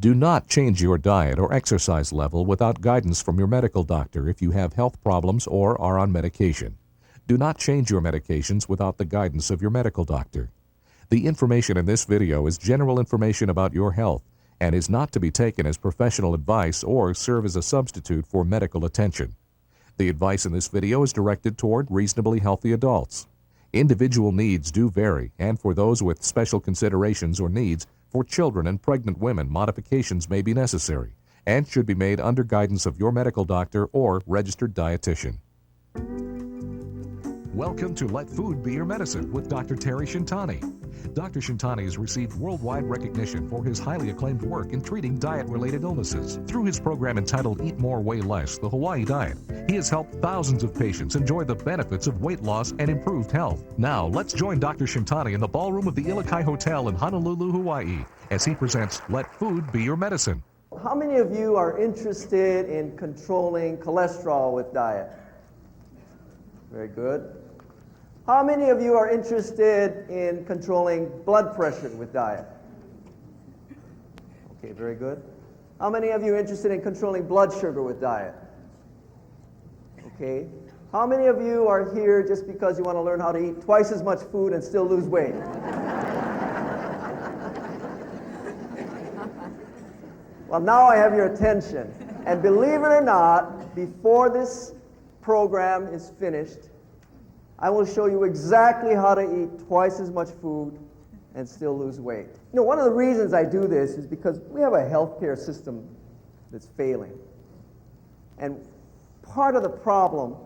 Do not change your diet or exercise level without guidance from your medical doctor if you have health problems or are on medication. Do not change your medications without the guidance of your medical doctor. The information in this video is general information about your health and is not to be taken as professional advice or serve as a substitute for medical attention. The advice in this video is directed toward reasonably healthy adults. Individual needs do vary, and for those with special considerations or needs, for children and pregnant women, modifications may be necessary and should be made under guidance of your medical doctor or registered dietitian. Welcome to Let Food Be Your Medicine with Dr. Terry Shintani. Dr. Shintani has received worldwide recognition for his highly acclaimed work in treating diet-related illnesses. Through his program entitled Eat More, Weigh Less, the Hawaii Diet, he has helped thousands of patients enjoy the benefits of weight loss and improved health. Now, let's join Dr. Shintani in the ballroom of the Ilokai Hotel in Honolulu, Hawaii, as he presents Let Food Be Your Medicine. How many of you are interested in controlling cholesterol with diet? Very good. How many of you are interested in controlling blood pressure with diet? Okay, very good. How many of you are interested in controlling blood sugar with diet? Okay. How many of you are here just because you want to learn how to eat twice as much food and still lose weight? Well, now I have your attention. And believe it or not, before this program is finished, I will show you exactly how to eat twice as much food and still lose weight. You know, one of the reasons I do this is because we have a healthcare system that's failing. And part of the problem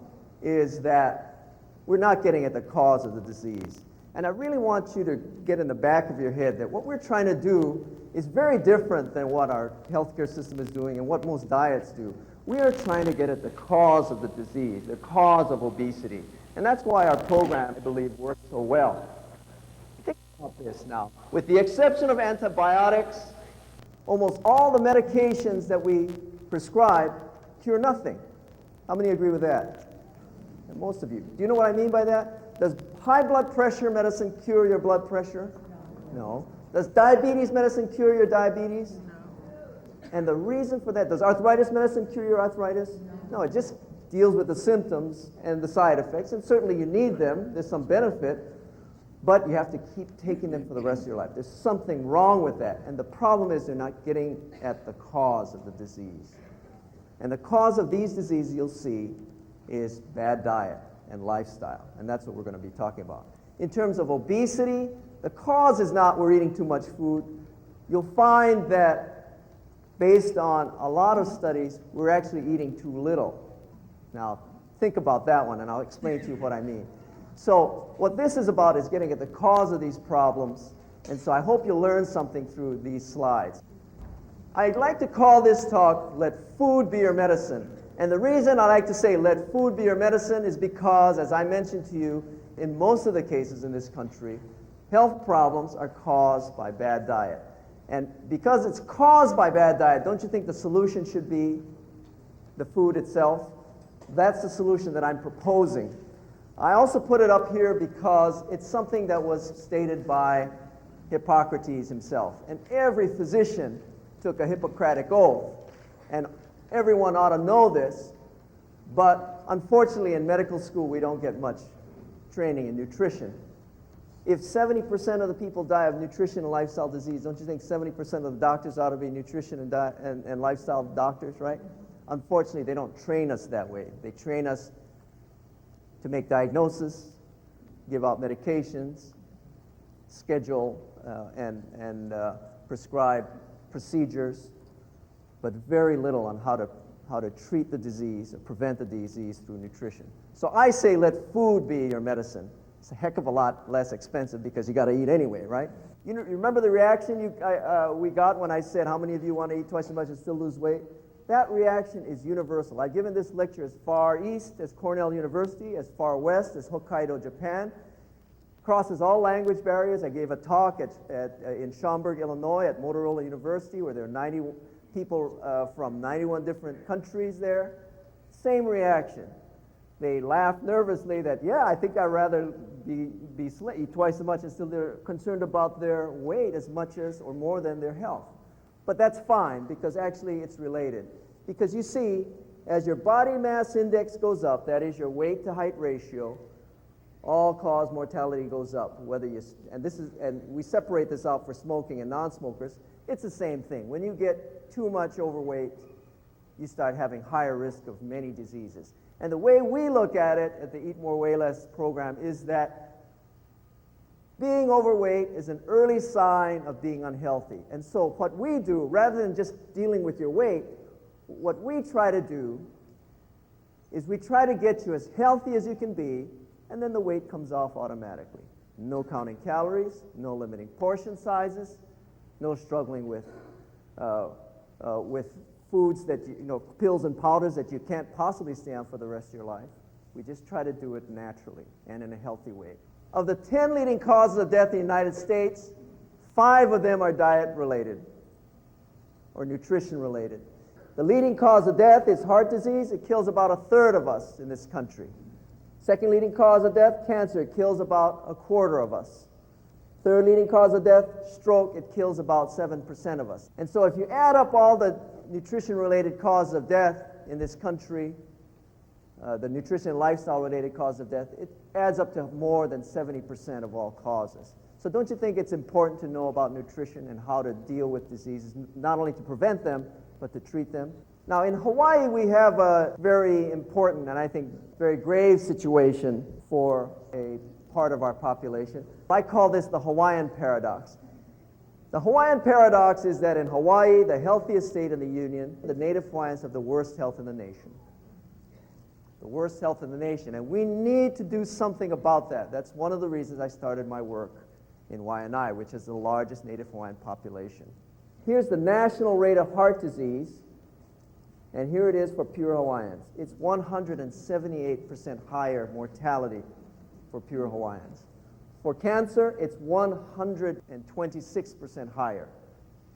is that we're not getting at the cause of the disease. And I really want you to get in the back of your head that what we're trying to do is very different than what our healthcare system is doing and what most diets do. We are trying to get at the cause of the disease, the cause of obesity. And that's why our program, I believe, works so well. Think about this now. With the exception of antibiotics, almost all the medications that we prescribe cure nothing. How many agree with that? And most of you. Do you know what I mean by that? Does high blood pressure medicine cure your blood pressure? No. Does diabetes medicine cure your diabetes? No. And the reason for that, does arthritis medicine cure your arthritis? No, it just deals with the symptoms and the side effects, and certainly you need them, there's some benefit, but you have to keep taking them for the rest of your life. There's something wrong with that, and the problem is they're not getting at the cause of the disease. And the cause of these diseases, you'll see, is bad diet and lifestyle, and that's what we're going to be talking about. In terms of obesity, the cause is not we're eating too much food. You'll find that based on a lot of studies, we're actually eating too little. Now, think about that one, and I'll explain to you what I mean. So, what this is about is getting at the cause of these problems, and so I hope you'll learn something through these slides. I'd like to call this talk, Let Food Be Your Medicine. And the reason I like to say, let food be your medicine, is because, as I mentioned to you, in most of the cases in this country, health problems are caused by bad diet. And because it's caused by bad diet, don't you think the solution should be the food itself? That's the solution that I'm proposing. I also put it up here because it's something that was stated by Hippocrates himself. And every physician took a Hippocratic oath. And everyone ought to know this, but unfortunately in medical school we don't get much training in nutrition. If 70% of the people die of nutrition and lifestyle disease, don't you think 70% of the doctors ought to be nutrition and lifestyle doctors, right? Unfortunately, they don't train us that way. They train us to make diagnoses, give out medications, schedule and prescribe procedures, but very little on how to treat the disease or prevent the disease through nutrition. So I say let food be your medicine. It's a heck of a lot less expensive because you got to eat anyway, right? You remember the reaction we got when I said, how many of you want to eat twice as much and still lose weight? That reaction is universal. I've given this lecture as far east as Cornell University, as far west as Hokkaido, Japan. Crosses all language barriers. I gave a talk in Schaumburg, Illinois at Motorola University where there are 90 people from 91 different countries there. Same reaction. They laugh nervously that, yeah, I think I'd rather eat twice as much, and still they're concerned about their weight as much as or more than their health. But that's fine, because actually it's related. Because you see, as your body mass index goes up, that is your weight to height ratio, all-cause mortality goes up. And we separate this out for smoking and non-smokers. It's the same thing. When you get too much overweight, you start having higher risk of many diseases. And the way we look at it at the Eat More, Weigh Less program is that being overweight is an early sign of being unhealthy. And so what we do, rather than just dealing with your weight, what we try to do is we try to get you as healthy as you can be, and then the weight comes off automatically. No counting calories, no limiting portion sizes, no struggling with foods that pills and powders that you can't possibly stay on for the rest of your life. We just try to do it naturally and in a healthy way. Of the 10 leading causes of death in the United States, 5 of them are diet-related or nutrition-related. The leading cause of death is heart disease. It kills about a third of us in this country. Second leading cause of death, cancer. It kills about a quarter of us. Third leading cause of death, stroke. It kills about 7% of us. And so if you add up all the nutrition-related causes of death in this country, the nutrition and lifestyle-related causes of death, it adds up to more than 70% of all causes. So don't you think it's important to know about nutrition and how to deal with diseases, not only to prevent them, but to treat them? Now, in Hawaii, we have a very important and I think very grave situation for a part of our population. I call this the Hawaiian paradox. The Hawaiian paradox is that in Hawaii, the healthiest state in the Union, the native Hawaiians have the worst health in the nation. The worst health in the nation, and we need to do something about that. That's one of the reasons I started my work in Waianae, which is the largest native Hawaiian population. Here's the national rate of heart disease, and here it is for pure Hawaiians. It's 178% higher mortality for pure Hawaiians. For cancer, it's 126% higher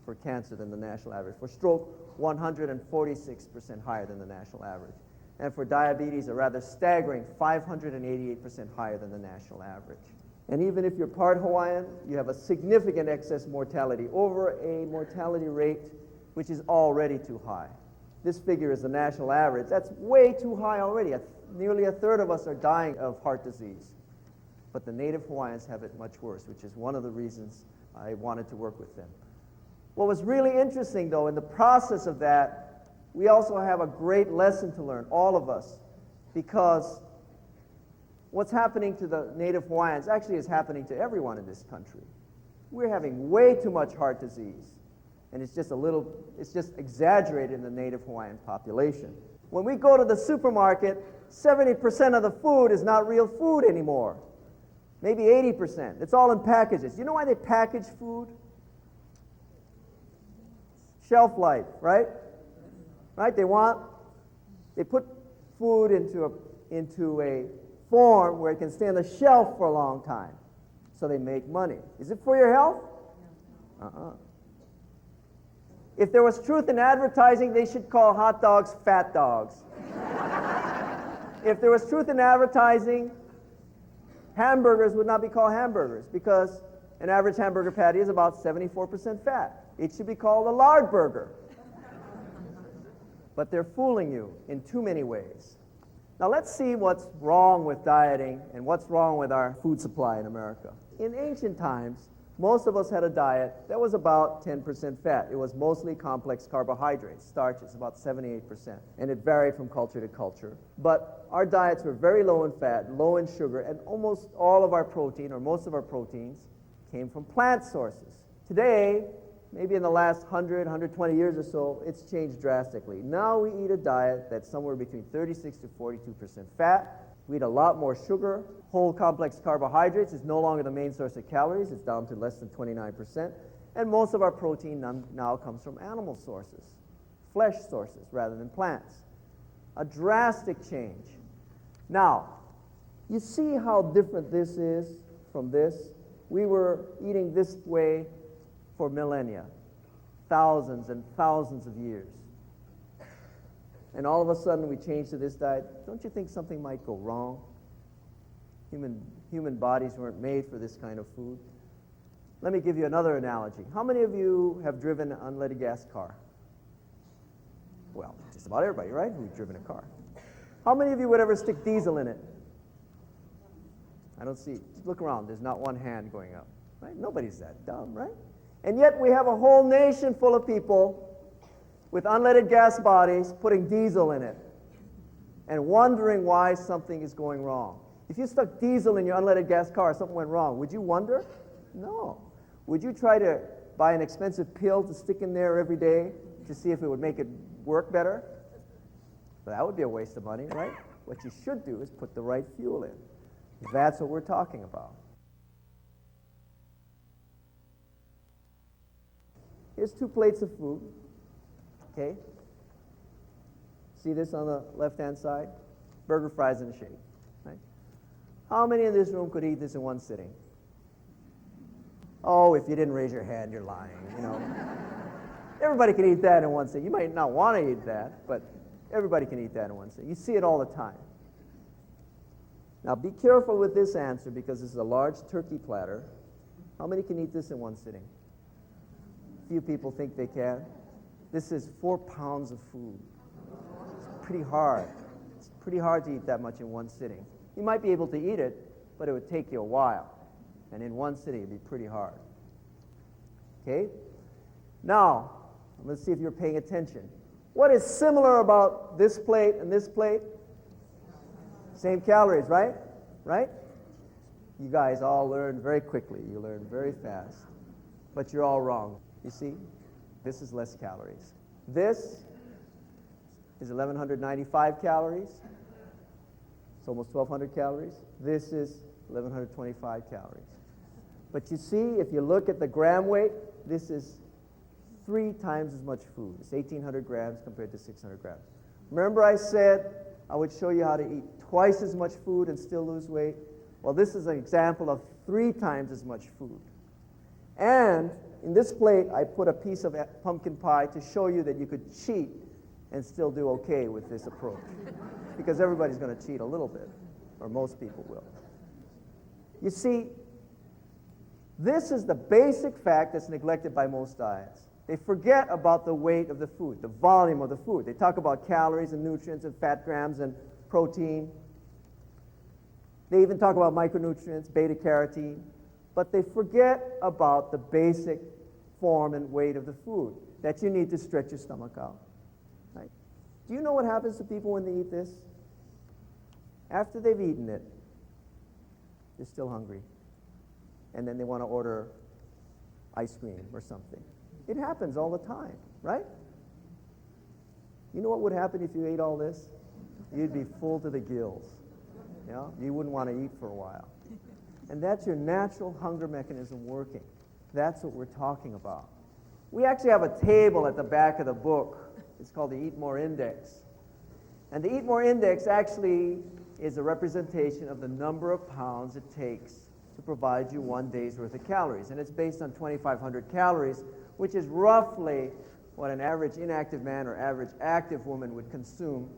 for cancer than the national average. For stroke, 146% higher than the national average. And for diabetes, a rather staggering 588% higher than the national average. And even if you're part Hawaiian, you have a significant excess mortality, over a mortality rate which is already too high. This figure is the national average. That's way too high already. Nearly a third of us are dying of heart disease. But the native Hawaiians have it much worse, which is one of the reasons I wanted to work with them. What was really interesting, though, in the process of that, we also have a great lesson to learn, all of us, because what's happening to the native Hawaiians actually is happening to everyone in this country. We're having way too much heart disease, and it's just exaggerated in the native Hawaiian population. When we go to the supermarket, 70% of the food is not real food anymore. Maybe 80%. It's all in packages. You know why they package food? Shelf life, right? Right? They put food into a form where it can stay on the shelf for a long time. So they make money. Is it for your health? If there was truth in advertising, they should call hot dogs fat dogs. If there was truth in advertising, hamburgers would not be called hamburgers, because an average hamburger patty is about 74% fat. It should be called a lard burger. But they're fooling you in too many ways. Now let's see what's wrong with dieting and what's wrong with our food supply in America. In ancient times, most of us had a diet that was about 10% fat. It was mostly complex carbohydrates, starches, about 78%, and it varied from culture to culture. But our diets were very low in fat, low in sugar, and almost all of our protein, or most of our proteins, came from plant sources. Today, maybe in the last 100, 120 years or so, it's changed drastically. Now we eat a diet that's somewhere between 36 to 42% fat. We eat a lot more sugar. Whole complex carbohydrates is no longer the main source of calories. It's down to less than 29%. And most of our protein now comes from animal sources, flesh sources, rather than plants. A drastic change. Now, you see how different this is from this? We were eating this way for millennia, thousands and thousands of years. And all of a sudden we change to this diet. Don't you think something might go wrong? Human bodies weren't made for this kind of food. Let me give you another analogy. How many of you have driven an unleaded gas car? Well, just about everybody, right, who's driven a car. How many of you would ever stick diesel in it? I don't see. Look around. There's not one hand going up. Right? Nobody's that dumb, right? And yet we have a whole nation full of people with unleaded gas bodies putting diesel in it and wondering why something is going wrong. If you stuck diesel in your unleaded gas car, something went wrong, would you wonder? No. Would you try to buy an expensive pill to stick in there every day to see if it would make it work better? Well, that would be a waste of money, right? What you should do is put the right fuel in. That's what we're talking about. Here's 2 plates of food. Okay? See this on the left-hand side? Burger, fries, and a shake. Right? How many in this room could eat this in one sitting? Oh, if you didn't raise your hand, you're lying, you know. Everybody can eat that in one sitting. You might not want to eat that, but everybody can eat that in one sitting. You see it all the time. Now, be careful with this answer because this is a large turkey platter. How many can eat this in one sitting? Few people think they can. This is 4 pounds of food. It's pretty hard. It's pretty hard to eat that much in one sitting. You might be able to eat it, but it would take you a while. And in one sitting, it'd be pretty hard. Okay? Now, let's see if you're paying attention. What is similar about this plate and this plate? Same calories, right? Right? You guys all learn very quickly. You learn very fast. But you're all wrong. You see? This is less calories. This is 1,195 calories. It's almost 1,200 calories. This is 1,125 calories. But you see, if you look at the gram weight, this is 3 times as much food. It's 1,800 grams compared to 600 grams. Remember I said I would show you how to eat twice as much food and still lose weight? Well, this is an example of 3 times as much food. And in this plate, I put a piece of pumpkin pie to show you that you could cheat and still do okay with this approach. Because everybody's going to cheat a little bit, or most people will. You see, this is the basic fact that's neglected by most diets. They forget about the weight of the food, the volume of the food. They talk about calories and nutrients and fat grams and protein. They even talk about micronutrients, beta-carotene. But they forget about the basic form and weight of the food, that you need to stretch your stomach out. Right? Do you know what happens to people when they eat this? After they've eaten it, they're still hungry. And then they want to order ice cream or something. It happens all the time, right? You know what would happen if you ate all this? You'd be full to the gills. You know? You wouldn't want to eat for a while. And that's your natural hunger mechanism working. That's what we're talking about. We actually have a table at the back of the book. It's called the Eat More Index. And the Eat More Index actually is a representation of the number of pounds it takes to provide you 1 day's worth of calories. And it's based on 2,500 calories, which is roughly what an average inactive man or average active woman would consume.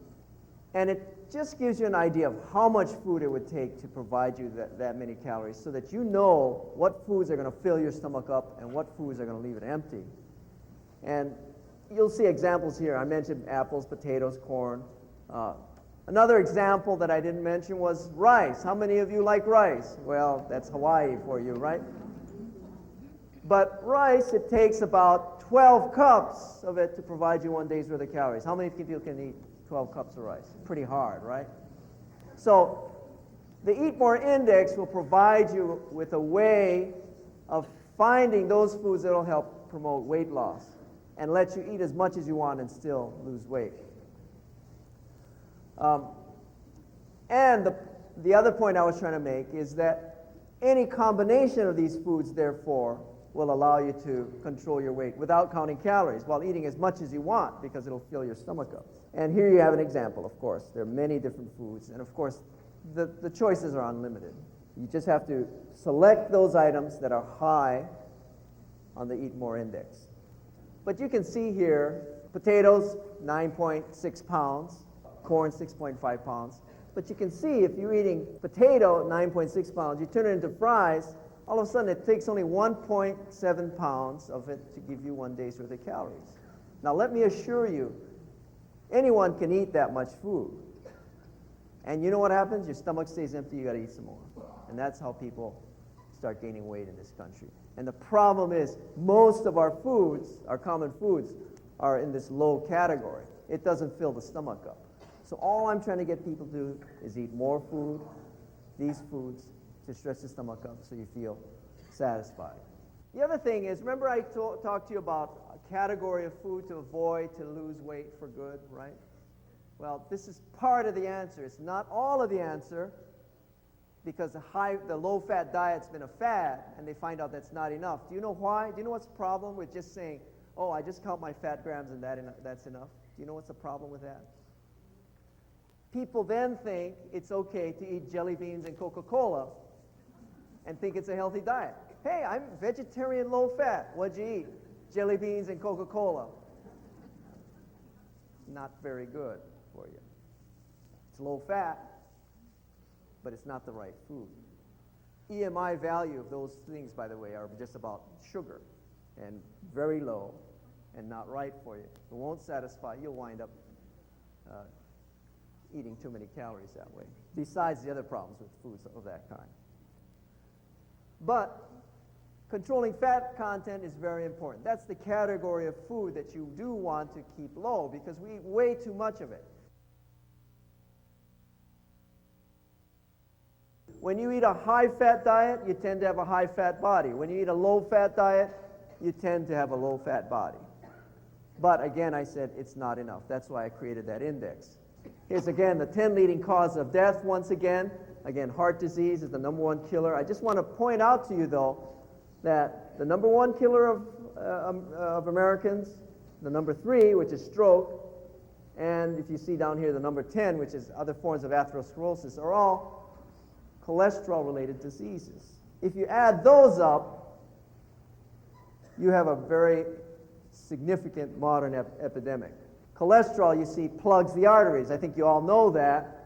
And it just gives you an idea of how much food it would take to provide you that many calories so that you know what foods are going to fill your stomach up and what foods are going to leave it empty. And you'll see examples here. I mentioned apples, potatoes, corn. Another example that I didn't mention was rice. How many of you like rice? Well, that's Hawaii for you, right? But rice, it takes about 12 cups of it to provide you 1 day's worth of calories. How many people can eat 12 cups of rice? Pretty hard, right? So the Eat More Index will provide you with a way of finding those foods that will help promote weight loss and let you eat as much as you want and still lose weight. And the other point I was trying to make is that any combination of these foods, therefore, will allow you to control your weight without counting calories while eating as much as you want because it'll fill your stomach up. And here you have an example, of course. There are many different foods, and of course, the choices are unlimited. You just have to select those items that are high on the Eat More Index. But you can see here, potatoes, 9.6 pounds, corn, 6.5 pounds. But you can see if you're eating potato, 9.6 pounds, you turn it into fries, all of a sudden it takes only 1.7 pounds of it to give you 1 day's worth of calories. Now let me assure you, anyone can eat that much food. And you know what happens? Your stomach stays empty, you got to eat some more. And that's how people start gaining weight in this country. And the problem is most of our foods, our common foods, are in this low category. It doesn't fill the stomach up. So all I'm trying to get people to do is eat more food, these foods, to stretch the stomach up so you feel satisfied. The other thing is, remember I talked to you about a category of food to avoid to lose weight for good, right? Well, this is part of the answer. It's not all of the answer, because the low-fat diet's been a fad, and they find out that's not enough. Do you know why? Do you know what's the problem with just saying, oh, I just count my fat grams and that's enough? Do you know what's the problem with that? People then think it's okay to eat jelly beans and Coca-Cola and think it's a healthy diet. Hey, I'm vegetarian low-fat. What'd you eat? Jelly beans and Coca-Cola. Not very good for you. It's low-fat, but it's not the right food. EMI value of those things, by the way, are just about sugar and very low and not right for you. It won't satisfy. You'll wind up eating too many calories that way, besides the other problems with foods of that kind. But controlling fat content is very important. That's the category of food that you do want to keep low, because we eat way too much of it. When you eat a high-fat diet, you tend to have a high-fat body. When you eat a low-fat diet, you tend to have a low-fat body. But again, I said it's not enough. That's why I created that index. Here's again the 10 leading causes of death once again. Again, heart disease is the #1 killer. I just want to point out to you, though, that the #1 killer of Americans, the #3, which is stroke, and if you see down here, the #10, which is other forms of atherosclerosis, are all cholesterol-related diseases. If you add those up, you have a very significant modern epidemic. Cholesterol, you see, plugs the arteries. I think you all know that.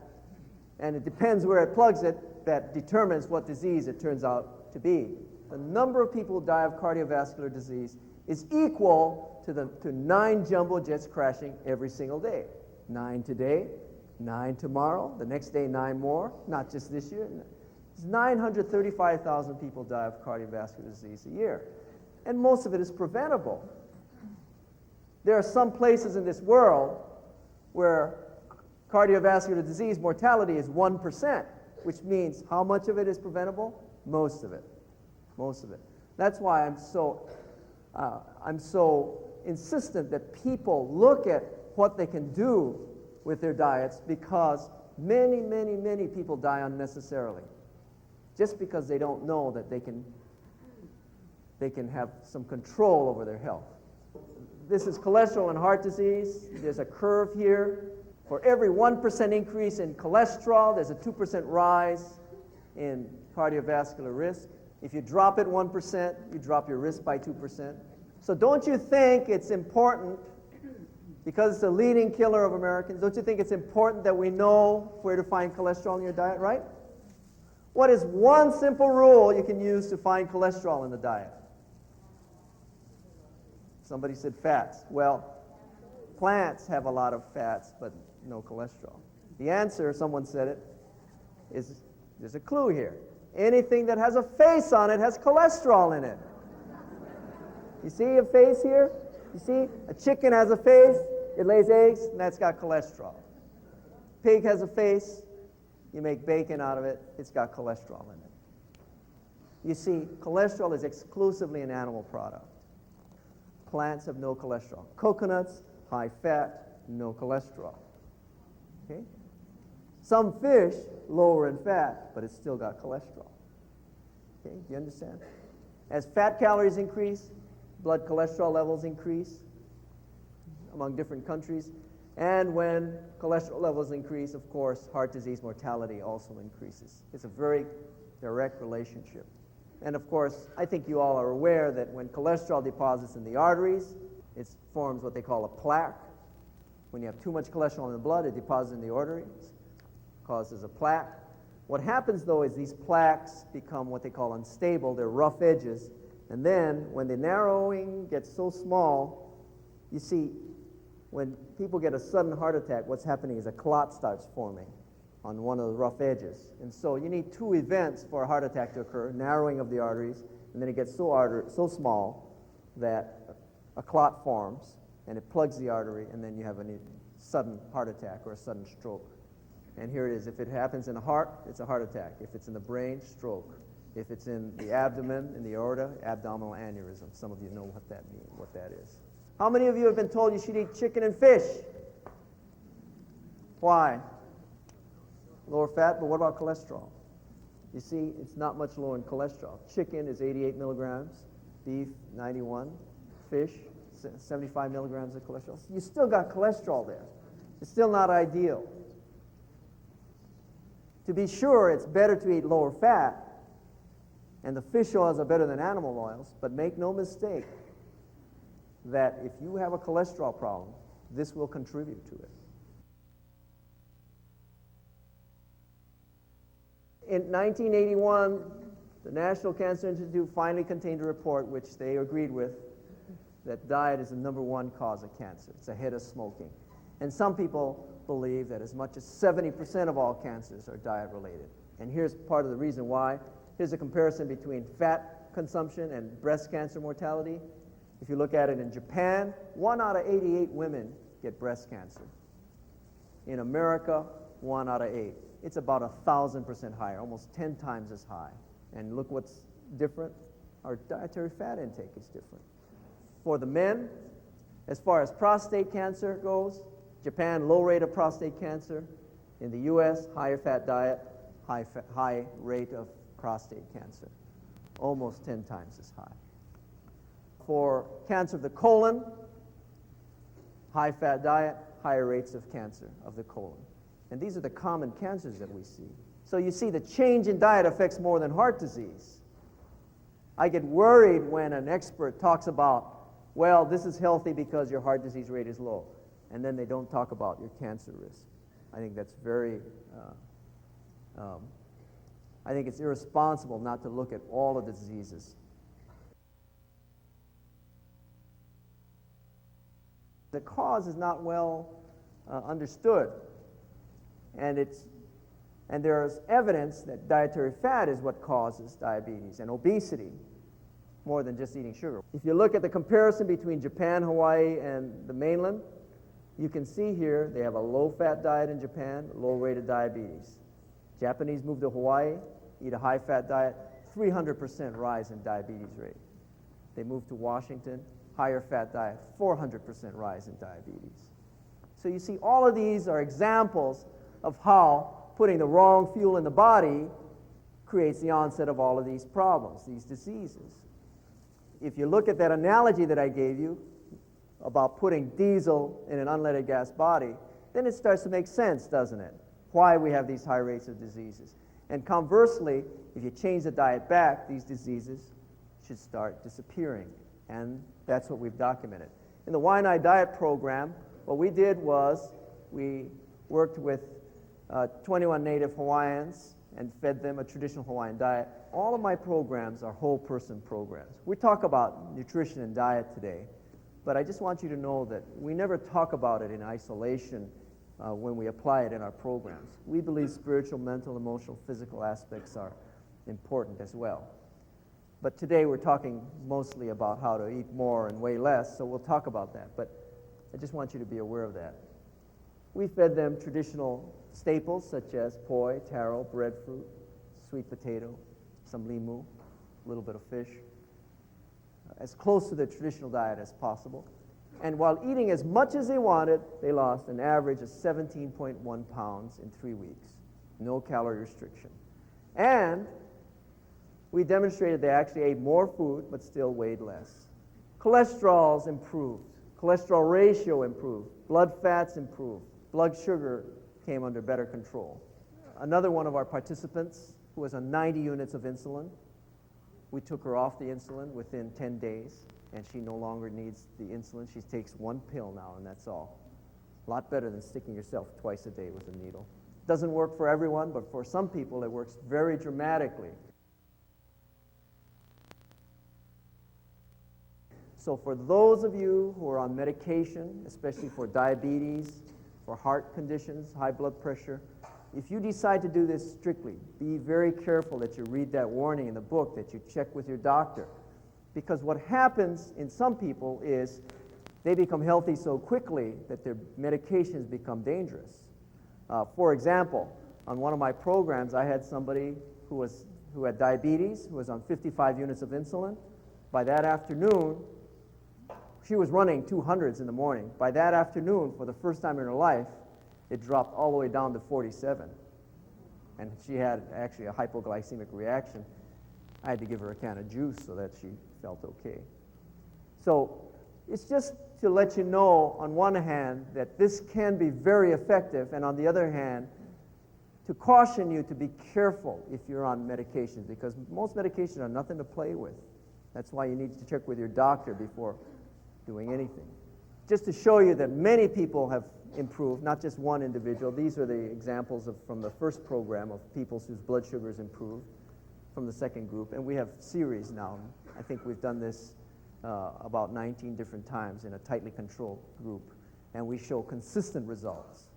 And it depends where it plugs it, that determines what disease it turns out to be. The number of people who die of cardiovascular disease is equal to 9 jumbo jets crashing every single day. 9 today, 9 tomorrow, the next day 9 more, not just this year. 935,000 people die of cardiovascular disease a year. And most of it is preventable. There are some places in this world where cardiovascular disease mortality is 1%, which means how much of it is preventable? Most of it. Most of it. That's why I'm so insistent that people look at what they can do with their diets, because many, many, many people die unnecessarily just because they don't know that they can have some control over their health. This is cholesterol and heart disease. There's a curve here. For every 1% increase in cholesterol, there's a 2% rise in cardiovascular risk. If you drop it 1%, you drop your risk by 2%. So don't you think it's important, because it's the leading killer of Americans, don't you think it's important that we know where to find cholesterol in your diet, right? What is one simple rule you can use to find cholesterol in the diet? Somebody said fats. Well, plants have a lot of fats, but no cholesterol. The answer, someone said it, is there's a clue here. Anything that has a face on it has cholesterol in it. You see a face here? You see? A chicken has a face, it lays eggs, and that's got cholesterol. Pig has a face, you make bacon out of it, it's got cholesterol in it. You see, cholesterol is exclusively an animal product. Plants have no cholesterol. Coconuts, high fat, no cholesterol. Okay? Some fish, lower in fat, but it's still got cholesterol. Okay? Do you understand? As fat calories increase, blood cholesterol levels increase among different countries. And when cholesterol levels increase, of course, heart disease mortality also increases. It's a very direct relationship. And of course, I think you all are aware that when cholesterol deposits in the arteries, it forms what they call a plaque. When you have too much cholesterol in the blood, it deposits in the arteries, causes a plaque. What happens, though, is these plaques become what they call unstable. They're rough edges. And then when the narrowing gets so small, you see, when people get a sudden heart attack, what's happening is a clot starts forming on one of the rough edges. And so you need two events for a heart attack to occur, narrowing of the arteries, and then it gets so small that a clot forms, and it plugs the artery, and then you have a sudden heart attack or a sudden stroke. And here it is. If it happens in the heart, it's a heart attack. If it's in the brain, stroke. If it's in the abdomen, in the aorta, abdominal aneurysm. Some of you know what that means, what that is. How many of you have been told you should eat chicken and fish? Why? Lower fat, but what about cholesterol? You see, it's not much lower in cholesterol. Chicken is 88 milligrams, beef 91, fish 75 milligrams of cholesterol. You still got cholesterol there. It's still not ideal. To be sure, it's better to eat lower fat, and the fish oils are better than animal oils, but make no mistake that if you have a cholesterol problem, this will contribute to it. In 1981, the National Cancer Institute finally contained a report which they agreed with, that diet is the #1 cause of cancer. It's ahead of smoking. And some people believe that as much as 70% of all cancers are diet-related. And here's part of the reason why. Here's a comparison between fat consumption and breast cancer mortality. If you look at it in Japan, 1 out of 88 women get breast cancer. In America, 1 out of 8. It's about 1,000% higher, almost 10 times as high. And look what's different. Our dietary fat intake is different. For the men, as far as prostate cancer goes, Japan, low rate of prostate cancer. In the U.S., higher fat diet, high rate of prostate cancer, almost 10 times as high. For cancer of the colon, high fat diet, higher rates of cancer of the colon. And these are the common cancers that we see. So you see the change in diet affects more than heart disease. I get worried when an expert talks about, well, this is healthy because your heart disease rate is low, and then they don't talk about your cancer risk. I think that's very, I think it's irresponsible not to look at all of the diseases. The cause is not well understood, and there's evidence that dietary fat is what causes diabetes and obesity more than just eating sugar. If you look at the comparison between Japan, Hawaii, and the mainland, you can see here they have a low-fat diet in Japan, low rate of diabetes. Japanese move to Hawaii, eat a high-fat diet, 300% rise in diabetes rate. They move to Washington, higher fat diet, 400% rise in diabetes. So you see, all of these are examples of how putting the wrong fuel in the body creates the onset of all of these problems, these diseases. If you look at that analogy that I gave you about putting diesel in an unleaded gas body, then it starts to make sense, doesn't it? Why we have these high rates of diseases. And conversely, if you change the diet back, these diseases should start disappearing. And that's what we've documented. In the Waianae diet program, what we did was we worked with 21 native Hawaiians and fed them a traditional Hawaiian diet. All of my programs are whole person programs. We talk about nutrition and diet today, but I just want you to know that we never talk about it in isolation when we apply it in our programs. We believe spiritual, mental, emotional, physical aspects are important as well. But today we're talking mostly about how to eat more and weigh less, so we'll talk about that. But I just want you to be aware of that. We fed them traditional staples such as poi, taro, breadfruit, sweet potato, some limu, a little bit of fish, as close to the traditional diet as possible. And while eating as much as they wanted, they lost an average of 17.1 pounds in 3 weeks. No calorie restriction. And we demonstrated they actually ate more food, but still weighed less. Cholesterol's improved. Cholesterol ratio improved. Blood fats improved. Blood sugar came under better control. Another one of our participants who was on 90 units of insulin, we took her off the insulin within 10 days, and she no longer needs the insulin. She takes 1 pill now, and that's all. A lot better than sticking yourself twice a day with a needle. Doesn't work for everyone, but for some people it works very dramatically. So for those of you who are on medication, especially for diabetes, for heart conditions, high blood pressure, if you decide to do this strictly, be very careful that you read that warning in the book, that you check with your doctor. Because what happens in some people is they become healthy so quickly that their medications become dangerous. For example, on one of my programs, I had somebody who had diabetes, who was on 55 units of insulin. By that afternoon, she was running 200s in the morning. By that afternoon, for the first time in her life, it dropped all the way down to 47. And she had actually a hypoglycemic reaction. I had to give her a can of juice so that she felt okay. So it's just to let you know, on one hand, that this can be very effective, and on the other hand, to caution you to be careful if you're on medications, because most medications are nothing to play with. That's why you need to check with your doctor before doing anything. Just to show you that many people have improved, not just one individual. These are the examples from the first program of people whose blood sugars improved from the second group, and we have series now. I think we've done this about 19 different times in a tightly controlled group, and we show consistent results.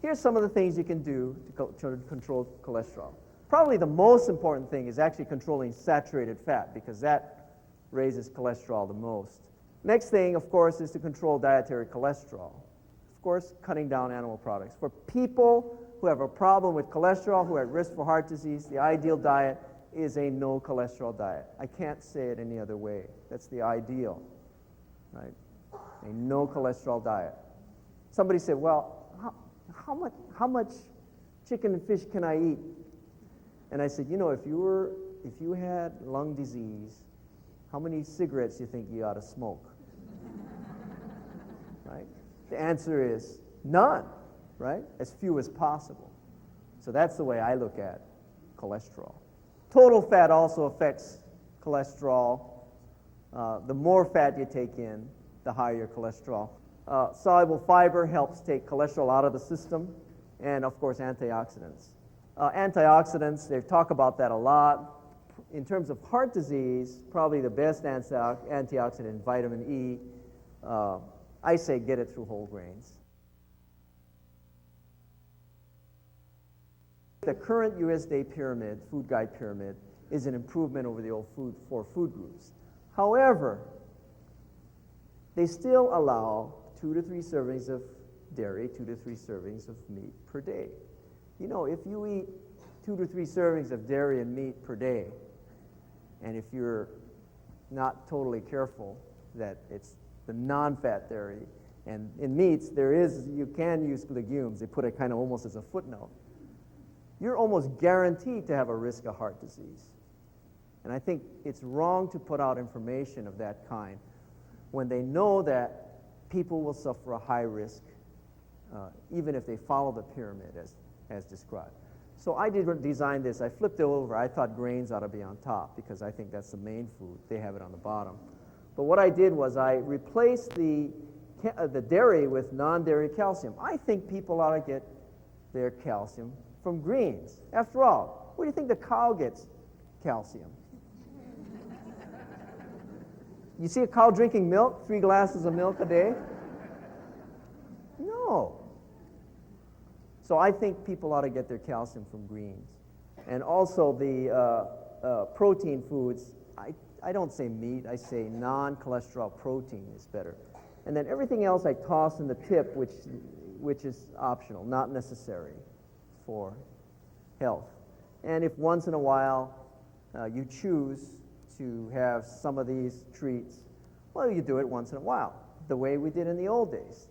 Here's some of the things you can do to control cholesterol. Probably the most important thing is actually controlling saturated fat, because that raises cholesterol the most. Next thing, of course, is to control dietary cholesterol. Of course, cutting down animal products. For people who have a problem with cholesterol, who are at risk for heart disease, the ideal diet is a no cholesterol diet. I can't say it any other way. That's the ideal, right? A no cholesterol diet. Somebody said, well, how much chicken and fish can I eat? And I said, you know, if you had lung disease, how many cigarettes do you think you ought to smoke? Right? The answer is none, right? As few as possible. So that's the way I look at cholesterol. Total fat also affects cholesterol. The more fat you take in, the higher your cholesterol. Soluble fiber helps take cholesterol out of the system, and of course antioxidants. Antioxidants, they talk about that a lot. In terms of heart disease, probably the best antioxidant, vitamin E. I say get it through whole grains. The current USDA pyramid, food guide pyramid, is an improvement over the old four food groups. However, they still allow 2 to 3 servings of dairy, 2 to 3 servings of meat per day. You know, if you eat 2 to 3 servings of dairy and meat per day, and if you're not totally careful that it's the non-fat dairy, and in meats you can use legumes. They put it kind of almost as a footnote. You're almost guaranteed to have a risk of heart disease. And I think it's wrong to put out information of that kind when they know that people will suffer a high risk even if they follow the pyramid as described. So I designed this. I flipped it over. I thought grains ought to be on top because I think that's the main food. They have it on the bottom. But what I did was I replaced the dairy with non-dairy calcium. I think people ought to get their calcium from greens. After all, where do you think the cow gets calcium? You see a cow drinking milk, 3 glasses of milk a day? No. So I think people ought to get their calcium from greens. And also the protein foods, I don't say meat, I say non-cholesterol protein is better. And then everything else I toss in the tip, which is optional, not necessary for health. And if once in a while you choose to have some of these treats, well, you do it once in a while, the way we did in the old days.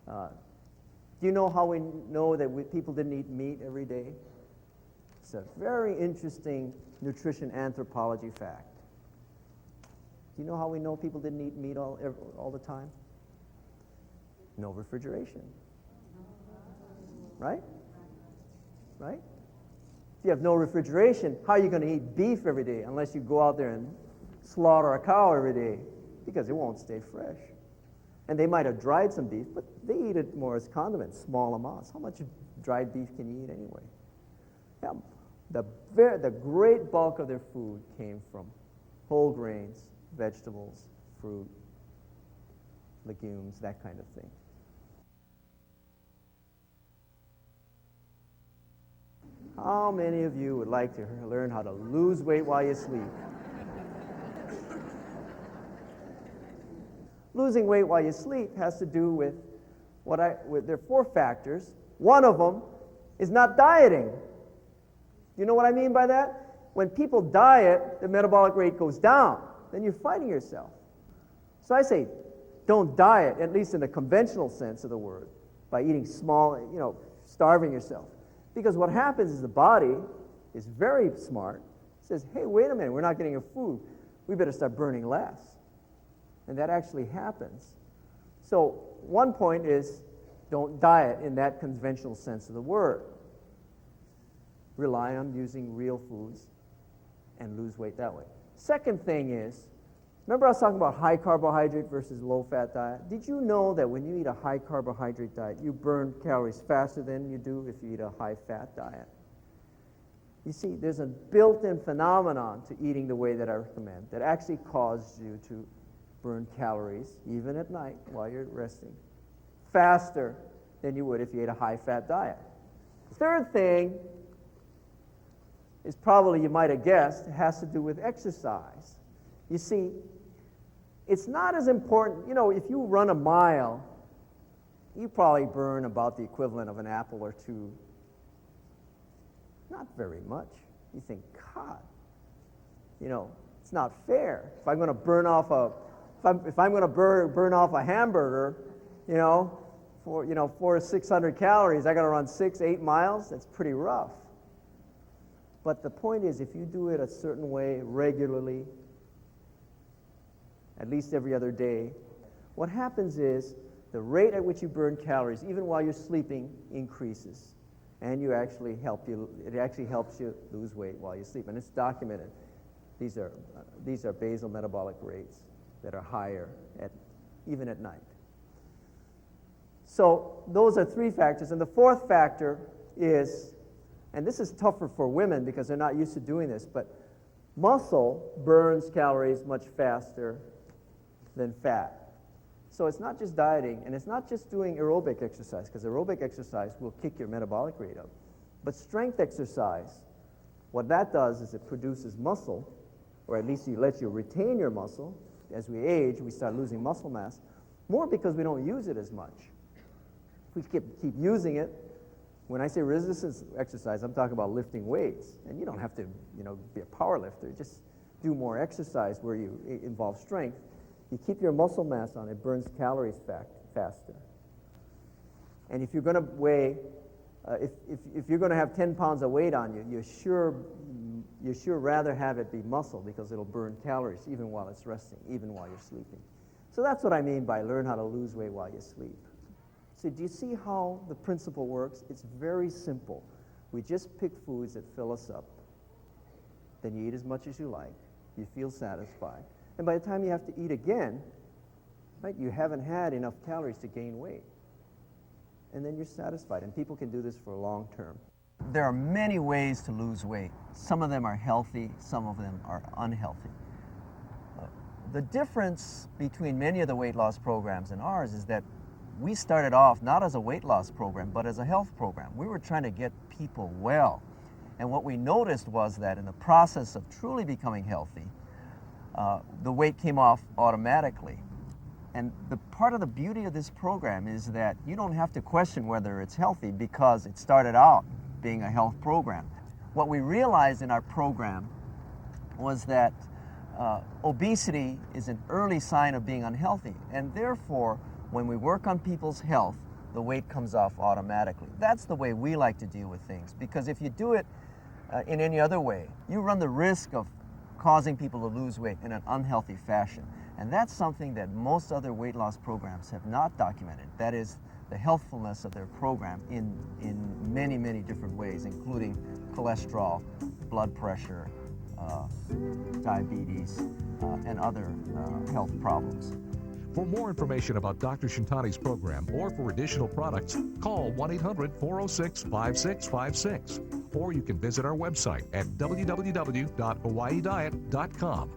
Do you know how we know that people didn't eat meat every day? It's a very interesting nutrition anthropology fact. Do you know how we know people didn't eat meat all the time? No refrigeration. Right? Right? If you have no refrigeration, how are you going to eat beef every day unless you go out there and slaughter a cow every day? Because it won't stay fresh. And they might have dried some beef, but they eat it more as condiments, small amounts. How much dried beef can you eat anyway? Yeah, the great bulk of their food came from whole grains, vegetables, fruit, legumes, that kind of thing. How many of you would like to learn how to lose weight while you sleep? Losing weight while you sleep has to do with there are 4 factors. One of them is not dieting. You know what I mean by that? When people diet, the metabolic rate goes down. Then you're fighting yourself. So I say, don't diet, at least in the conventional sense of the word, by eating small, starving yourself. Because what happens is the body is very smart. It says, hey, wait a minute, we're not getting enough food. We better start burning less. And that actually happens. So one point is, don't diet in that conventional sense of the word. Rely on using real foods and lose weight that way. Second thing is, remember I was talking about high carbohydrate versus low fat diet? Did you know that when you eat a high carbohydrate diet, you burn calories faster than you do if you eat a high fat diet? You see, there's a built-in phenomenon to eating the way that I recommend that actually causes you to burn calories, even at night while you're resting, faster than you would if you ate a high fat diet. Third thing is probably, you might have guessed, has to do with exercise. You see, it's not as important, if you run a mile, you probably burn about the equivalent of an apple or two. Not very much. You think, God, it's not fair. If I'm going to burn off a hamburger, for 400 or 600 calories, I got to run 6-8 miles. That's pretty rough. But the point is, if you do it a certain way regularly, at least every other day, what happens is the rate at which you burn calories, even while you're sleeping, increases. And it actually helps you lose weight while you sleep. And it's documented. These are basal metabolic rates that are higher even at night. So those are 3 factors. And the 4th factor is, and this is tougher for women because they're not used to doing this, but muscle burns calories much faster than fat. So it's not just dieting, and it's not just doing aerobic exercise, because aerobic exercise will kick your metabolic rate up. But strength exercise, what that does is it produces muscle, or at least it lets you retain your muscle. As we age, we start losing muscle mass, more because we don't use it as much. If we keep using it, when I say resistance exercise, I'm talking about lifting weights. And you don't have to, be a power lifter. Just do more exercise where you involve strength. You keep your muscle mass on, it burns calories faster. And if you're going to weigh, if you're going to have 10 pounds of weight on you, you sure rather have it be muscle because it'll burn calories even while it's resting, even while you're sleeping. So that's what I mean by learn how to lose weight while you sleep. So do you see how the principle works? It's very simple. We just pick foods that fill us up. Then you eat as much as you like. You feel satisfied. And by the time you have to eat again, right, you haven't had enough calories to gain weight. And then you're satisfied. And people can do this for long term. There are many ways to lose weight. Some of them are healthy, some of them are unhealthy. The difference between many of the weight loss programs and ours is that we started off not as a weight loss program, but as a health program. We were trying to get people well. And what we noticed was that in the process of truly becoming healthy, the weight came off automatically. And the part of the beauty of this program is that you don't have to question whether it's healthy because it started out being a health program. What we realized in our program was that obesity is an early sign of being unhealthy, and therefore when we work on people's health, the weight comes off automatically. That's the way we like to deal with things, because if you do it in any other way, you run the risk of causing people to lose weight in an unhealthy fashion. And that's something that most other weight loss programs have not documented. That is the healthfulness of their program in many, many different ways, including cholesterol, blood pressure, diabetes, and other health problems. For more information about Dr. Shintani's program or for additional products, call 1-800-406-5656. Or you can visit our website at www.hawaiidiet.com.